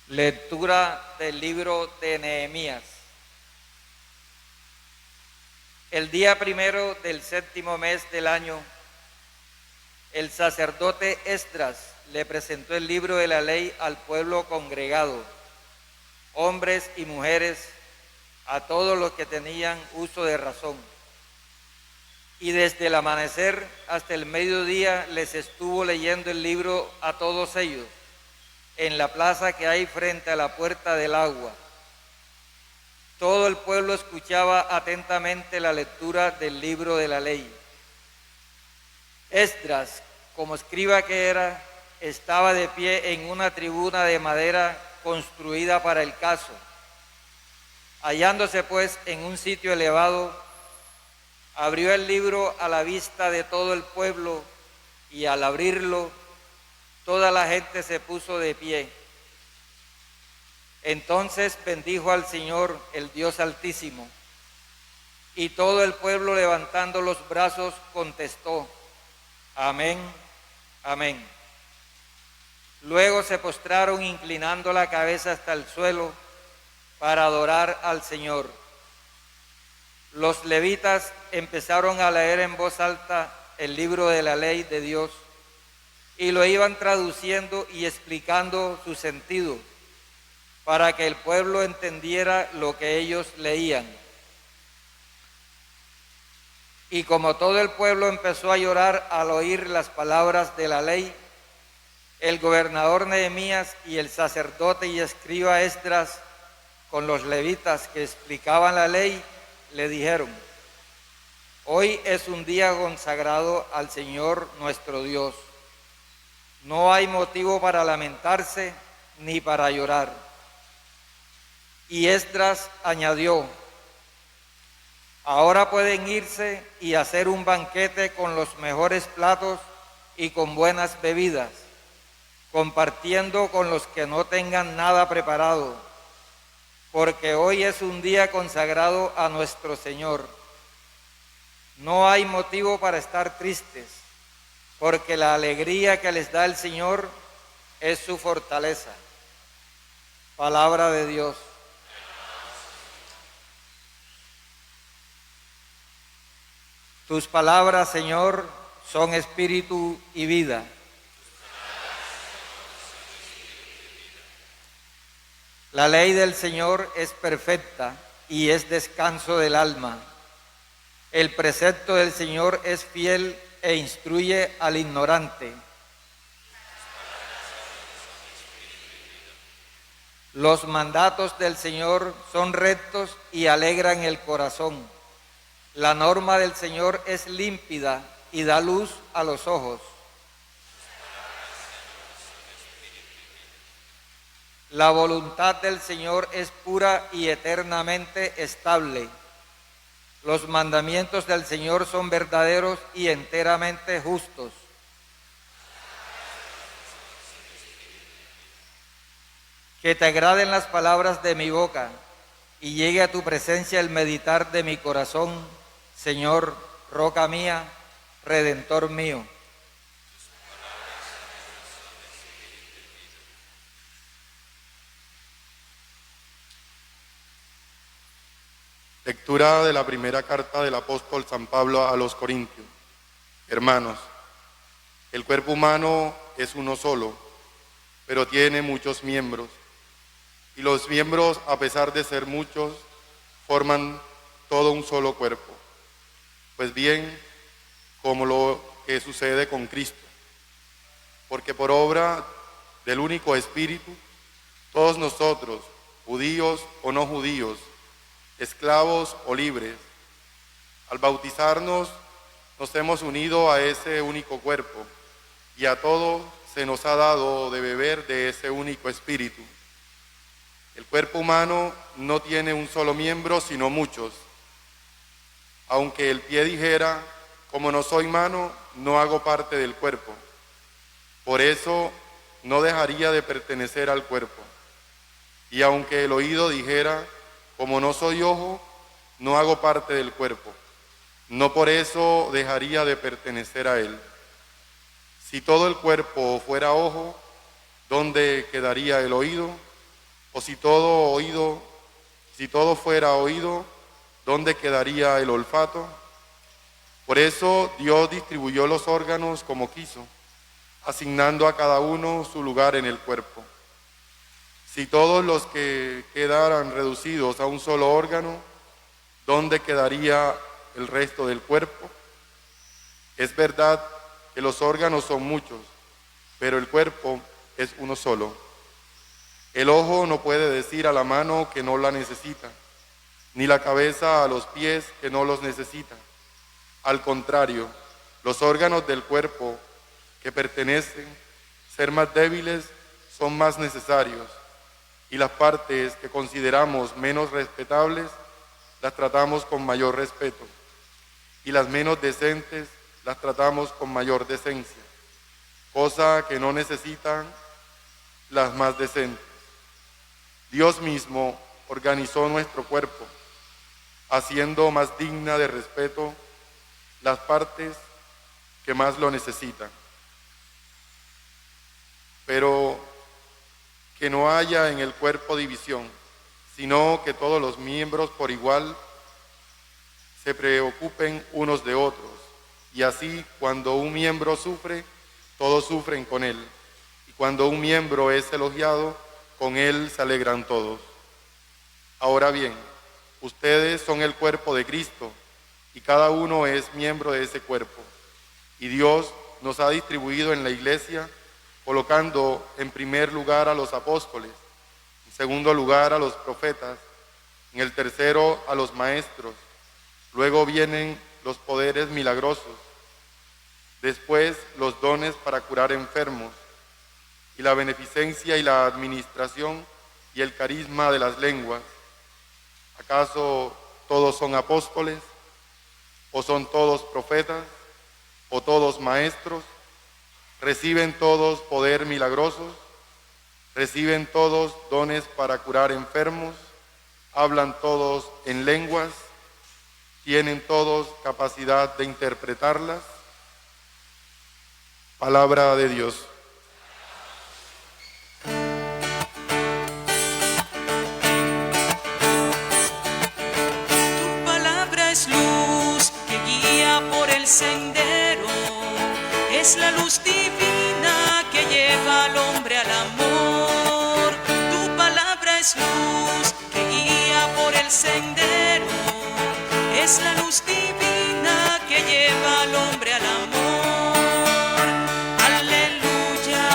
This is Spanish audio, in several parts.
Lectura del libro de Nehemías. El día primero del séptimo mes del año, el sacerdote Esdras le presentó el libro de la ley al pueblo congregado, hombres y mujeres, a todos los que tenían uso de razón. Y desde el amanecer hasta el mediodía les estuvo leyendo el libro a todos ellos, en la plaza que hay frente a la puerta del agua. Todo el pueblo escuchaba atentamente la lectura del libro de la ley. Esdras, como escriba que era, estaba de pie en una tribuna de madera construida para el caso. Hallándose pues en un sitio elevado, abrió el libro a la vista de todo el pueblo y al abrirlo, toda la gente se puso de pie. Entonces bendijo al Señor, el Dios Altísimo, y todo el pueblo levantando los brazos contestó: Amén, amén. Luego se postraron inclinando la cabeza hasta el suelo para adorar al Señor. Los levitas empezaron a leer en voz alta el libro de la ley de Dios y lo iban traduciendo y explicando su sentido para que el pueblo entendiera lo que ellos leían. Y como todo el pueblo empezó a llorar al oír las palabras de la ley, el gobernador Nehemías y el sacerdote y escriba Esdras, con los levitas que explicaban la ley, le dijeron: Hoy es un día consagrado al Señor nuestro Dios. No hay motivo para lamentarse ni para llorar. Y Esdras añadió: Ahora pueden irse y hacer un banquete con los mejores platos y con buenas bebidas, compartiendo con los que no tengan nada preparado, porque hoy es un día consagrado a nuestro Señor. No hay motivo para estar tristes, porque la alegría que les da el Señor es su fortaleza. Palabra de Dios. Tus palabras, Señor, son espíritu y vida. La ley del Señor es perfecta y es descanso del alma. El precepto del Señor es fiel e instruye al ignorante. Los mandatos del Señor son rectos y alegran el corazón. La norma del Señor es límpida y da luz a los ojos. La voluntad del Señor es pura y eternamente estable. Los mandamientos del Señor son verdaderos y enteramente justos. Que te agraden las palabras de mi boca y llegue a tu presencia el meditar de mi corazón, Señor, roca mía, redentor mío. Lectura de la primera carta del apóstol San Pablo a los Corintios. Hermanos, el cuerpo humano es uno solo, pero tiene muchos miembros, y los miembros, a pesar de ser muchos, forman todo un solo cuerpo. Pues bien, como lo que sucede con Cristo, porque por obra del único Espíritu, todos nosotros, judíos o no judíos, esclavos o libres, al bautizarnos nos hemos unido a ese único cuerpo, y a todos se nos ha dado de beber de ese único Espíritu. El cuerpo humano no tiene un solo miembro, sino muchos. Aunque el pie dijera, como no soy mano, no hago parte del cuerpo, por eso no dejaría de pertenecer al cuerpo. Y aunque el oído dijera, como no soy ojo, no hago parte del cuerpo, no por eso dejaría de pertenecer a él. Si todo el cuerpo fuera ojo, ¿dónde quedaría el oído? O si todo fuera oído, ¿dónde quedaría el olfato? Por eso Dios distribuyó los órganos como quiso, asignando a cada uno su lugar en el cuerpo. Si todos los que quedaran reducidos a un solo órgano, ¿dónde quedaría el resto del cuerpo? Es verdad que los órganos son muchos, pero el cuerpo es uno solo. El ojo no puede decir a la mano que no la necesita, ni la cabeza a los pies que no los necesita. Al contrario, los órganos del cuerpo que pertenecen ser más débiles son más necesarios, y las partes que consideramos menos respetables las tratamos con mayor respeto, y las menos decentes las tratamos con mayor decencia, cosa que no necesitan las más decentes. Dios mismo organizó nuestro cuerpo, haciendo más digna de respeto las partes que más lo necesitan. Pero que no haya en el cuerpo división, sino que todos los miembros por igual se preocupen unos de otros, y así cuando un miembro sufre, todos sufren con él, y cuando un miembro es elogiado, con él se alegran todos. Ahora bien, ustedes son el cuerpo de Cristo, y cada uno es miembro de ese cuerpo, y Dios nos ha distribuido en la iglesia, colocando en primer lugar a los apóstoles, en segundo lugar a los profetas, en el tercero a los maestros, luego vienen los poderes milagrosos, después los dones para curar enfermos, y la beneficencia y la administración y el carisma de las lenguas. ¿Acaso todos son apóstoles? ¿O son todos profetas? ¿O todos maestros? ¿Reciben todos poder milagrosos? ¿Reciben todos dones para curar enfermos? ¿Hablan todos en lenguas? ¿Tienen todos capacidad de interpretarlas? Palabra de Dios. Tu palabra es luz que guía por el sendero, es la luz divina que lleva al hombre al amor. Tu palabra es luz que guía por el sendero, es la luz divina que lleva al hombre al amor. Aleluya,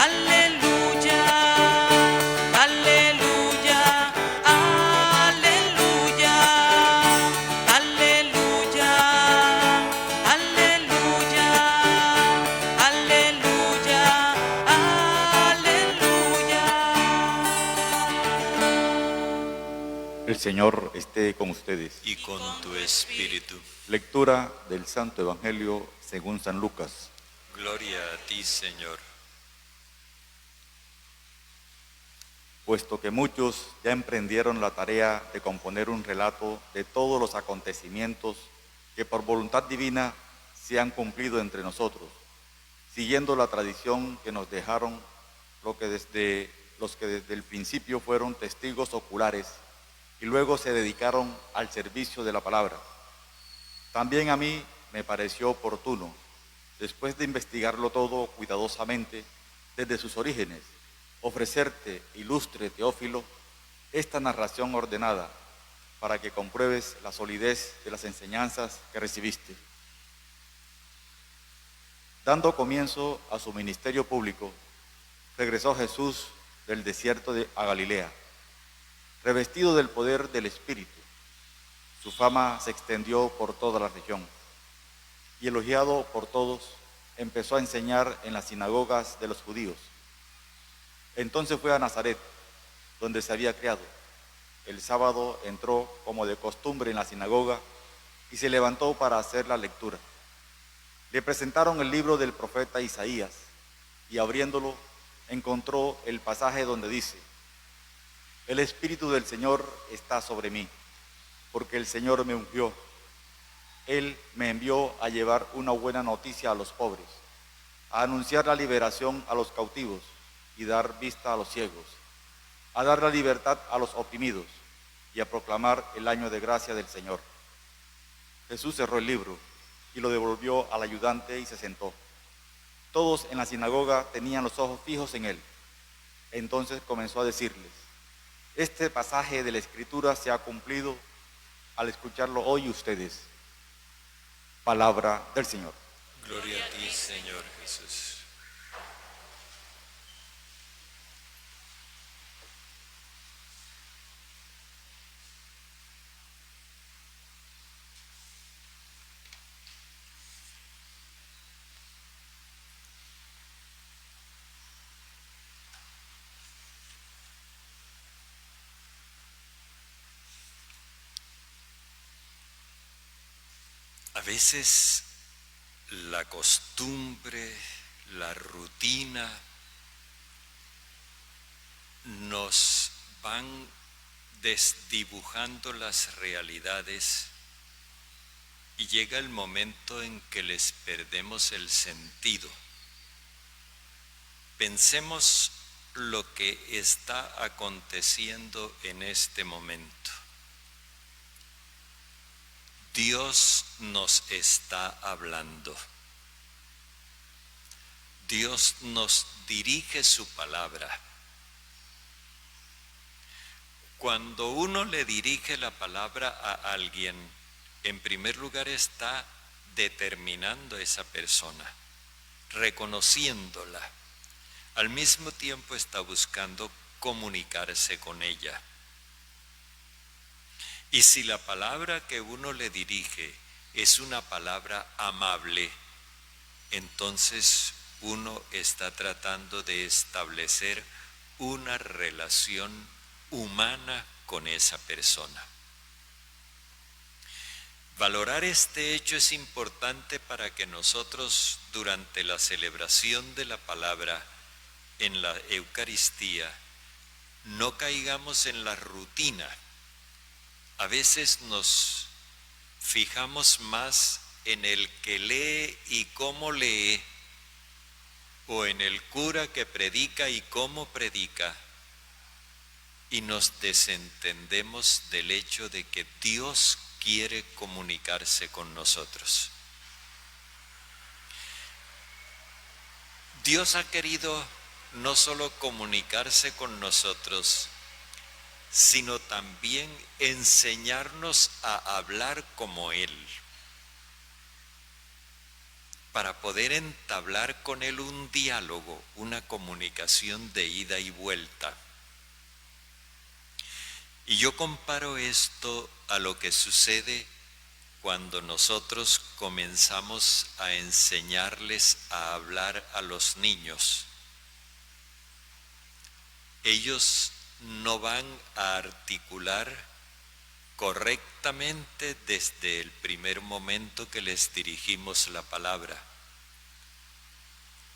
aleluya, aleluya, aleluya, aleluya, aleluya, aleluya, aleluya. El Señor esté con ustedes. Y con tu espíritu. Lectura del Santo Evangelio según San Lucas. Gloria a ti, Señor. Puesto que muchos ya emprendieron la tarea de componer un relato de todos los acontecimientos que por voluntad divina se han cumplido entre nosotros, siguiendo la tradición que nos dejaron los que desde el principio fueron testigos oculares y luego se dedicaron al servicio de la palabra. También a mí me pareció oportuno, después de investigarlo todo cuidadosamente desde sus orígenes, ofrecerte, ilustre Teófilo, esta narración ordenada para que compruebes la solidez de las enseñanzas que recibiste. Dando comienzo a su ministerio público, regresó Jesús del desierto a Galilea, revestido del poder del Espíritu. Su fama se extendió por toda la región y, elogiado por todos, empezó a enseñar en las sinagogas de los judíos. Entonces fue a Nazaret, donde se había criado. El sábado entró como de costumbre en la sinagoga y se levantó para hacer la lectura. Le presentaron el libro del profeta Isaías y, abriéndolo, encontró el pasaje donde dice: El Espíritu del Señor está sobre mí, porque el Señor me ungió. Él me envió a llevar una buena noticia a los pobres, a anunciar la liberación a los cautivos y dar vista a los ciegos, a dar la libertad a los oprimidos y a proclamar el año de gracia del Señor. Jesús cerró el libro y lo devolvió al ayudante y se sentó. Todos en la sinagoga tenían los ojos fijos en él. Entonces comenzó a decirles: este pasaje de la Escritura se ha cumplido al escucharlo hoy ustedes. Palabra del Señor. Gloria a ti, Señor Jesús. A veces la costumbre, la rutina nos van desdibujando las realidades y llega el momento en que les perdemos el sentido. Pensemos lo que está aconteciendo en este momento. Dios nos está hablando. Dios nos dirige su palabra. Cuando uno le dirige la palabra a alguien, en primer lugar está determinando a esa persona, reconociéndola. Al mismo tiempo está buscando comunicarse con ella. Y si la palabra que uno le dirige es una palabra amable, entonces uno está tratando de establecer una relación humana con esa persona. Valorar este hecho es importante para que nosotros, durante la celebración de la palabra en la Eucaristía, no caigamos en la rutina. A veces nos fijamos más en el que lee y cómo lee, o en el cura que predica y cómo predica, y nos desentendemos del hecho de que Dios quiere comunicarse con nosotros. Dios ha querido no solo comunicarse con nosotros, sino también enseñarnos a hablar como Él, para poder entablar con Él un diálogo, una comunicación de ida y vuelta. Y yo comparo esto a lo que sucede cuando nosotros comenzamos a enseñarles a hablar a los niños. Ellos no van a articular correctamente desde el primer momento que les dirigimos la palabra.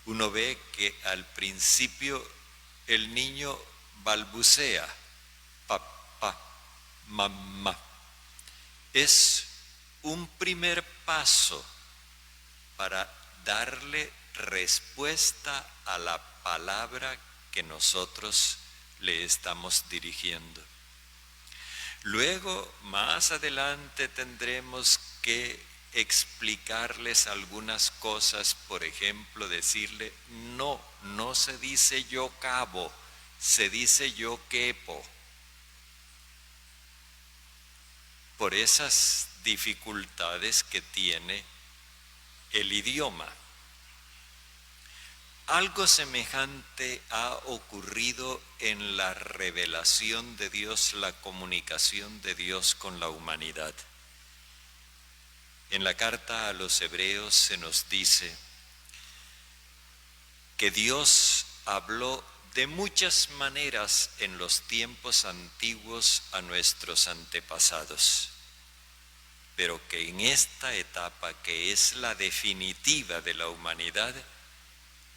Uno ve que al principio el niño balbucea, papá, mamá. Es un primer paso para darle respuesta a la palabra que nosotros le estamos dirigiendo. Luego, más adelante, tendremos que explicarles algunas cosas, por ejemplo, decirle, no se dice yo cabo, se dice yo quepo. Por esas dificultades que tiene el idioma. Algo semejante ha ocurrido en la revelación de Dios, la comunicación de Dios con la humanidad. En la carta a los Hebreos se nos dice que Dios habló de muchas maneras en los tiempos antiguos a nuestros antepasados, pero que en esta etapa, que es la definitiva de la humanidad,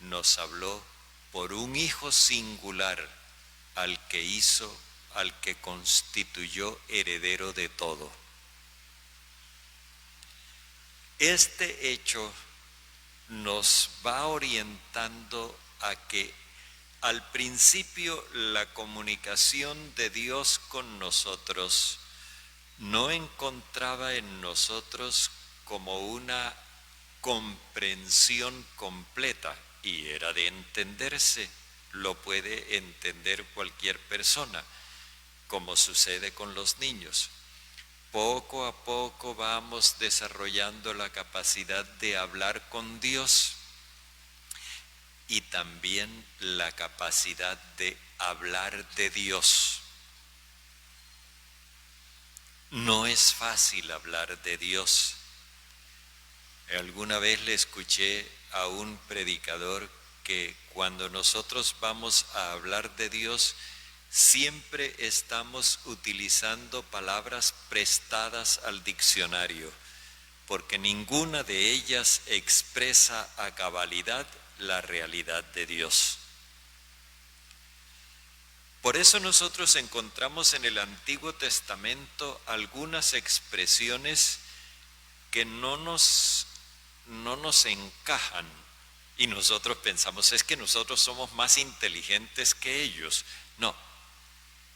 nos habló por un Hijo singular al que constituyó heredero de todo. Este hecho nos va orientando a que al principio la comunicación de Dios con nosotros no encontraba en nosotros como una comprensión completa, y era de entenderse, lo puede entender cualquier persona, como sucede con los niños. Poco a poco vamos desarrollando la capacidad de hablar con Dios y también la capacidad de hablar de Dios. No es fácil hablar de Dios. Alguna vez le escuché a un predicador que cuando nosotros vamos a hablar de Dios, siempre estamos utilizando palabras prestadas al diccionario, porque ninguna de ellas expresa a cabalidad la realidad de Dios. Por eso nosotros encontramos en el Antiguo Testamento algunas expresiones que no nos encajan, y nosotros pensamos, es que nosotros somos más inteligentes que ellos. No,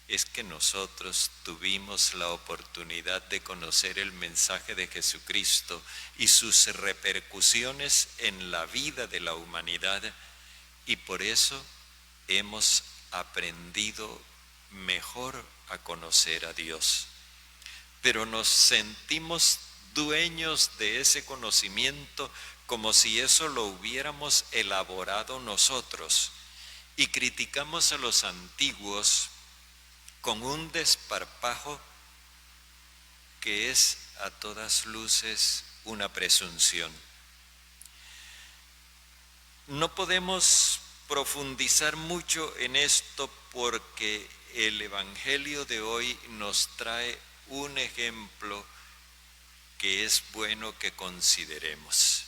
es que nosotros tuvimos la oportunidad de conocer el mensaje de Jesucristo y sus repercusiones en la vida de la humanidad, y por eso hemos aprendido mejor a conocer a Dios. Pero nos sentimos dueños de ese conocimiento como si eso lo hubiéramos elaborado nosotros, y criticamos a los antiguos con un desparpajo que es a todas luces una presunción. No podemos profundizar mucho en esto porque el Evangelio de hoy nos trae un ejemplo que es bueno que consideremos.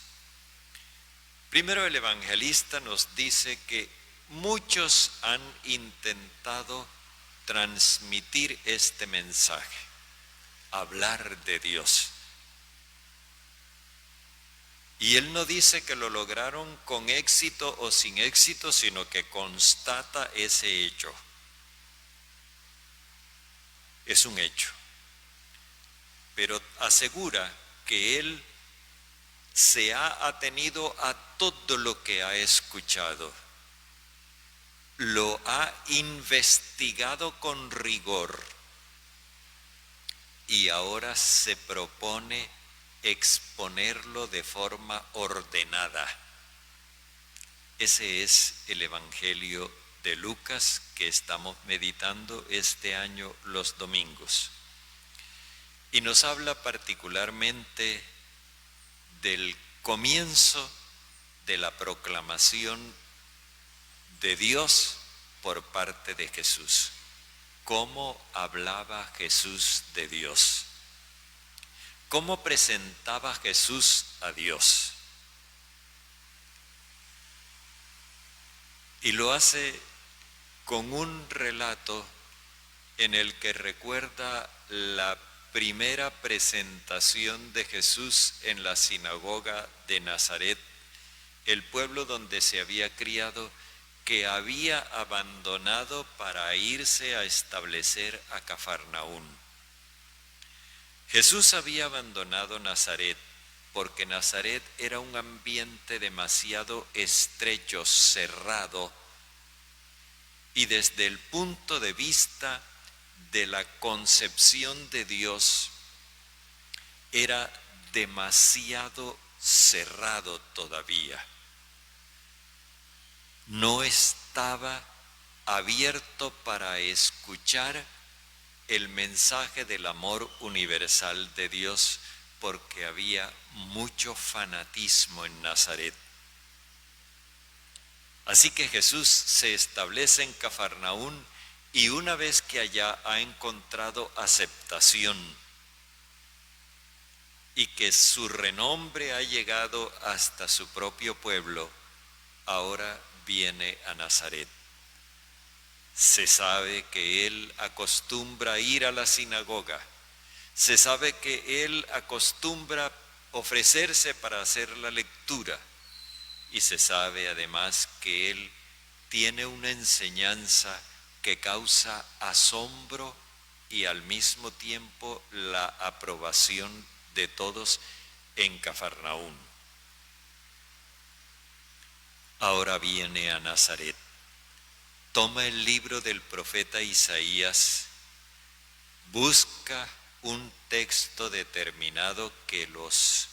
Primero, el evangelista nos dice que muchos han intentado transmitir este mensaje, hablar de Dios. Y él no dice que lo lograron con éxito o sin éxito, sino que constata ese hecho. Es un hecho. Pero asegura que él se ha atenido a todo lo que ha escuchado. Lo ha investigado con rigor y ahora se propone exponerlo de forma ordenada. Ese es el Evangelio de Lucas que estamos meditando este año los domingos. Y nos habla particularmente del comienzo de la proclamación de Dios por parte de Jesús. ¿Cómo hablaba Jesús de Dios? ¿Cómo presentaba Jesús a Dios? Y lo hace con un relato en el que recuerda la primera presentación de Jesús en la sinagoga de Nazaret, el pueblo donde se había criado, que había abandonado para irse a establecer a Cafarnaún. Jesús había abandonado Nazaret porque Nazaret era un ambiente demasiado estrecho, cerrado, y desde el punto de vista de la concepción de Dios era demasiado cerrado todavía. No estaba abierto para escuchar el mensaje del amor universal de Dios, porque había mucho fanatismo en Nazaret. Así que Jesús se establece en Cafarnaún, y una vez que allá ha encontrado aceptación y que su renombre ha llegado hasta su propio pueblo, ahora viene a Nazaret. Se sabe que él acostumbra ir a la sinagoga, se sabe que él acostumbra ofrecerse para hacer la lectura, y se sabe además que él tiene una enseñanza que causa asombro y al mismo tiempo la aprobación de todos en Cafarnaún. Ahora viene a Nazaret, toma el libro del profeta Isaías, busca un texto determinado que los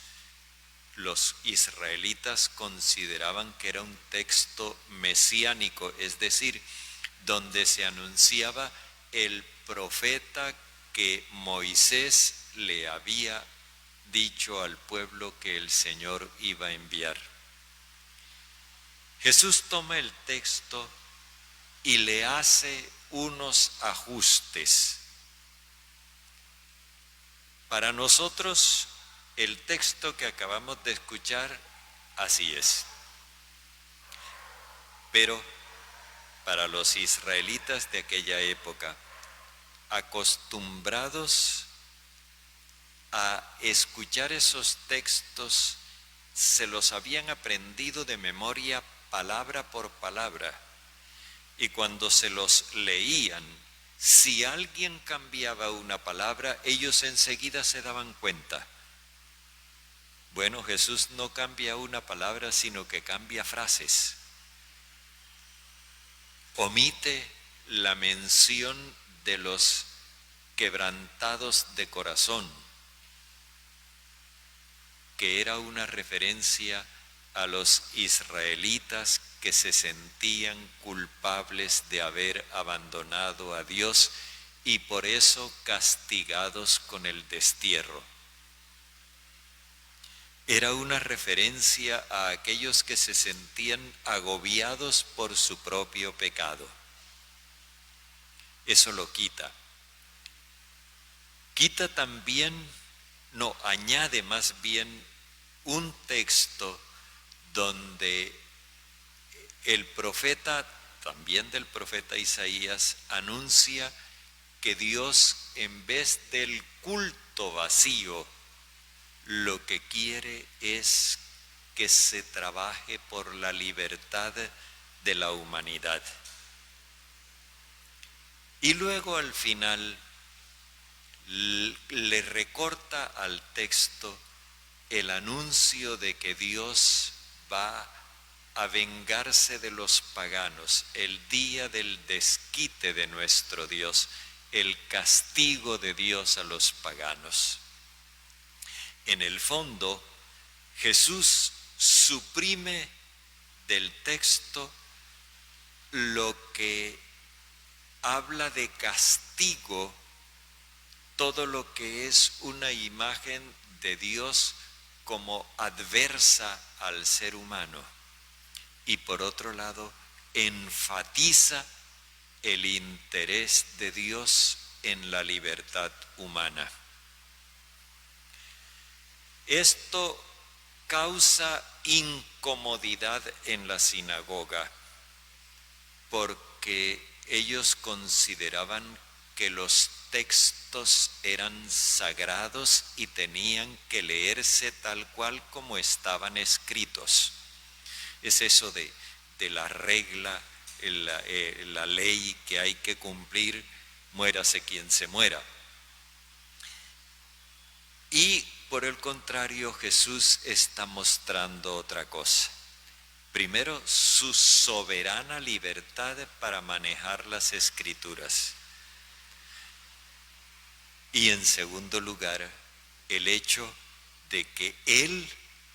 israelitas consideraban que era un texto mesiánico, es decir, donde se anunciaba el profeta que Moisés le había dicho al pueblo que el Señor iba a enviar. Jesús toma el texto y le hace unos ajustes. Para nosotros, el texto que acabamos de escuchar, así es. Pero para los israelitas de aquella época, acostumbrados a escuchar esos textos, se los habían aprendido de memoria palabra por palabra. Y cuando se los leían, si alguien cambiaba una palabra, ellos enseguida se daban cuenta. Bueno, Jesús no cambia una palabra, sino que cambia frases. Omite la mención de los quebrantados de corazón, que era una referencia a los israelitas que se sentían culpables de haber abandonado a Dios y por eso castigados con el destierro. Era una referencia a aquellos que se sentían agobiados por su propio pecado. Eso lo quita. Quita también, no, añade más bien un texto donde el profeta, también del profeta Isaías, anuncia que Dios, en vez del culto vacío, lo que quiere es que se trabaje por la libertad de la humanidad. Y luego al final le recorta al texto el anuncio de que Dios va a vengarse de los paganos, el día del desquite de nuestro Dios, el castigo de Dios a los paganos. En el fondo, Jesús suprime del texto lo que habla de castigo, todo lo que es una imagen de Dios como adversa al ser humano. Y por otro lado, enfatiza el interés de Dios en la libertad humana. Esto causa incomodidad en la sinagoga porque ellos consideraban que los textos eran sagrados y tenían que leerse tal cual como estaban escritos. Es eso de la regla, la ley que hay que cumplir, muérase quien se muera. Y por el contrario, Jesús está mostrando otra cosa. Primero, su soberana libertad para manejar las Escrituras. Y en segundo lugar, el hecho de que Él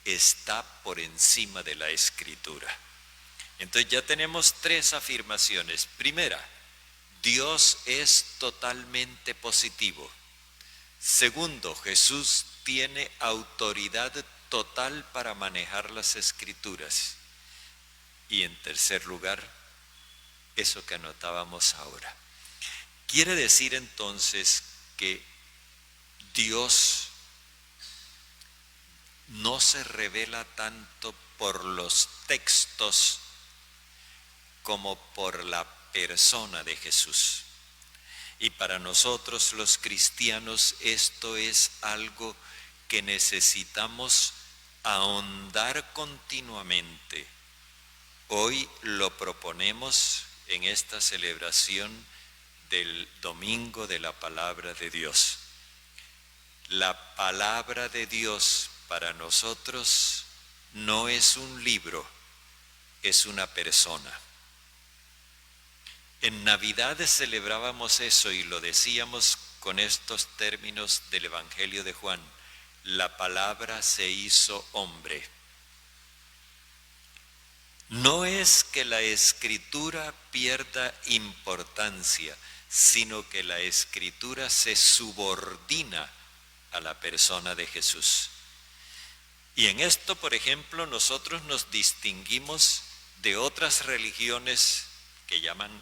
está por encima de la Escritura. Entonces ya tenemos tres afirmaciones. Primera, Dios es totalmente positivo. Segundo, Jesús tiene autoridad total para manejar las Escrituras. Y en tercer lugar, eso que anotábamos ahora. Quiere decir entonces que Dios no se revela tanto por los textos como por la persona de Jesús. Y para nosotros los cristianos esto es algo que necesitamos ahondar continuamente, hoy lo proponemos en esta celebración del Domingo de la Palabra de Dios. La Palabra de Dios para nosotros no es un libro, es una persona. En Navidad celebrábamos eso y lo decíamos con estos términos del Evangelio de Juan: la palabra se hizo hombre. No es que la Escritura pierda importancia, sino que la Escritura se subordina a la persona de Jesús. Y en esto, por ejemplo, nosotros nos distinguimos de otras religiones que llaman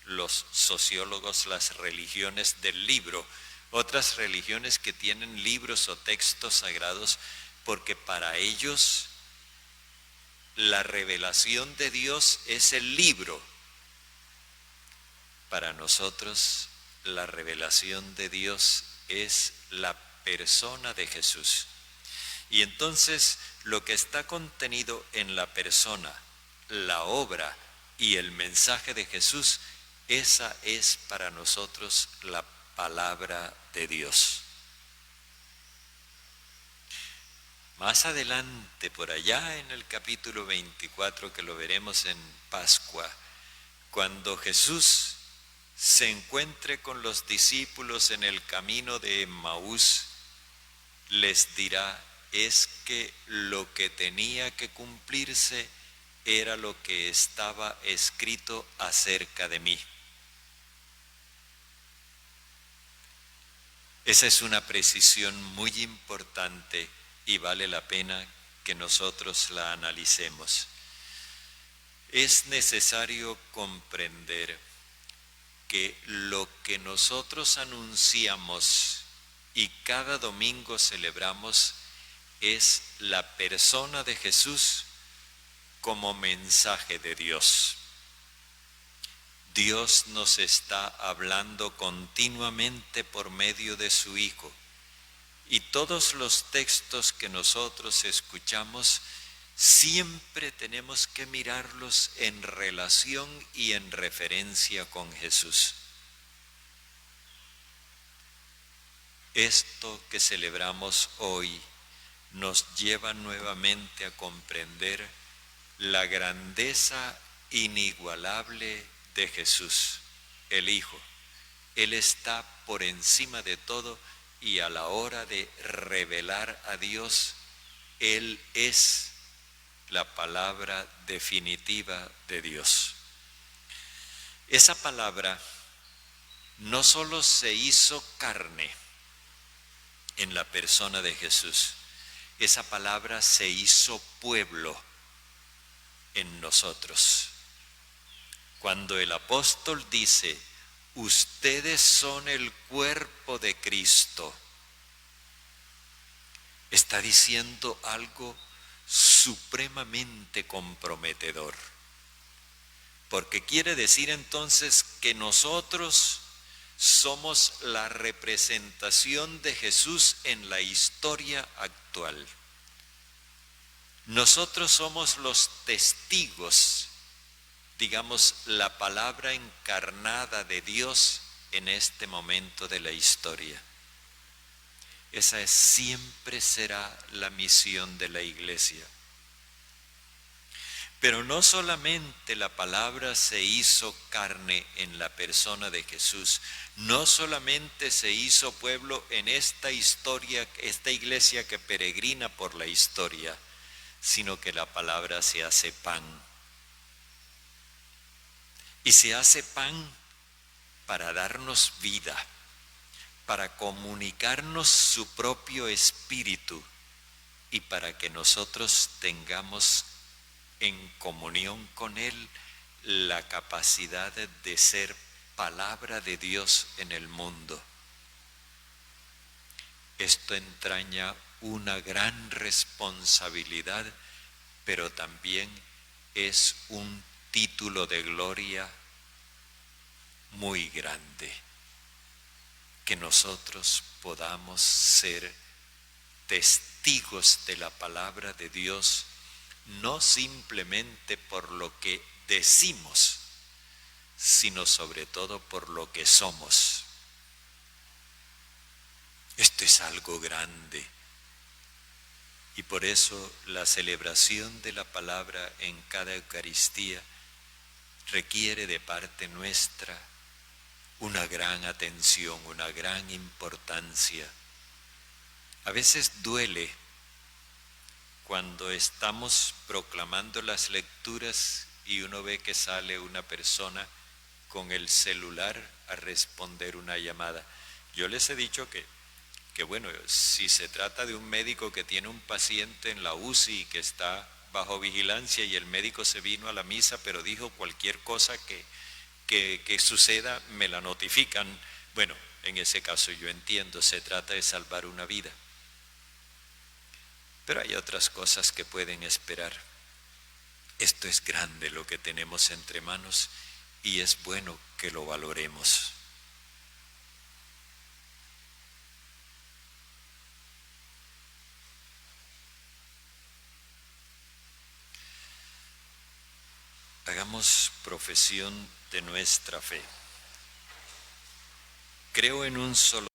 los sociólogos las religiones del libro, otras religiones que tienen libros o textos sagrados, porque para ellos la revelación de Dios es el libro. Para nosotros la revelación de Dios es la persona de Jesús. Y entonces lo que está contenido en la persona, la obra y el mensaje de Jesús, esa es para nosotros la palabra de Dios. Más adelante, por allá en el capítulo 24, que lo veremos en Pascua, cuando Jesús se encuentre con los discípulos en el camino de Emmaús, les dirá: es que lo que tenía que cumplirse era lo que estaba escrito acerca de mí. Esa es una precisión muy importante y vale la pena que nosotros la analicemos. Es necesario comprender que lo que nosotros anunciamos y cada domingo celebramos es la persona de Jesús como mensaje de Dios. Dios nos está hablando continuamente por medio de su Hijo, y todos los textos que nosotros escuchamos siempre tenemos que mirarlos en relación y en referencia con Jesús. Esto que celebramos hoy nos lleva nuevamente a comprender la grandeza inigualable de Jesús, el Hijo. Él está por encima de todo y a la hora de revelar a Dios, Él es la palabra definitiva de Dios. Esa palabra no solo se hizo carne en la persona de Jesús, esa palabra se hizo pueblo en nosotros. Cuando el apóstol dice: ustedes son el cuerpo de Cristo, está diciendo algo supremamente comprometedor, porque quiere decir entonces que nosotros somos la representación de Jesús en la historia actual. Nosotros somos los testigos, digamos, la palabra encarnada de Dios en este momento de la historia. Esa siempre será la misión de la Iglesia. Pero no solamente la palabra se hizo carne en la persona de Jesús, no solamente se hizo pueblo en esta historia, esta iglesia que peregrina por la historia, sino que la palabra se hace pan. Y se hace pan para darnos vida, para comunicarnos su propio espíritu y para que nosotros tengamos en comunión con Él la capacidad de ser palabra de Dios en el mundo. Esto entraña una gran responsabilidad, pero también es un título de gloria muy grande, que nosotros podamos ser testigos de la palabra de Dios no simplemente por lo que decimos, sino sobre todo por lo que somos. Esto es algo grande. Y por eso la celebración de la palabra en cada Eucaristía requiere de parte nuestra una gran atención, una gran importancia. A veces duele cuando estamos proclamando las lecturas y uno ve que sale una persona con el celular a responder una llamada. Yo les he dicho que bueno, si se trata de un médico que tiene un paciente en la UCI y que está bajo vigilancia y el médico se vino a la misa pero dijo cualquier cosa que suceda, me la notifican. Bueno, en ese caso yo entiendo, se trata de salvar una vida. Pero hay otras cosas que pueden esperar. Esto es grande lo que tenemos entre manos y es bueno que lo valoremos. Hagamos profesión de nuestra fe. Creo en un solo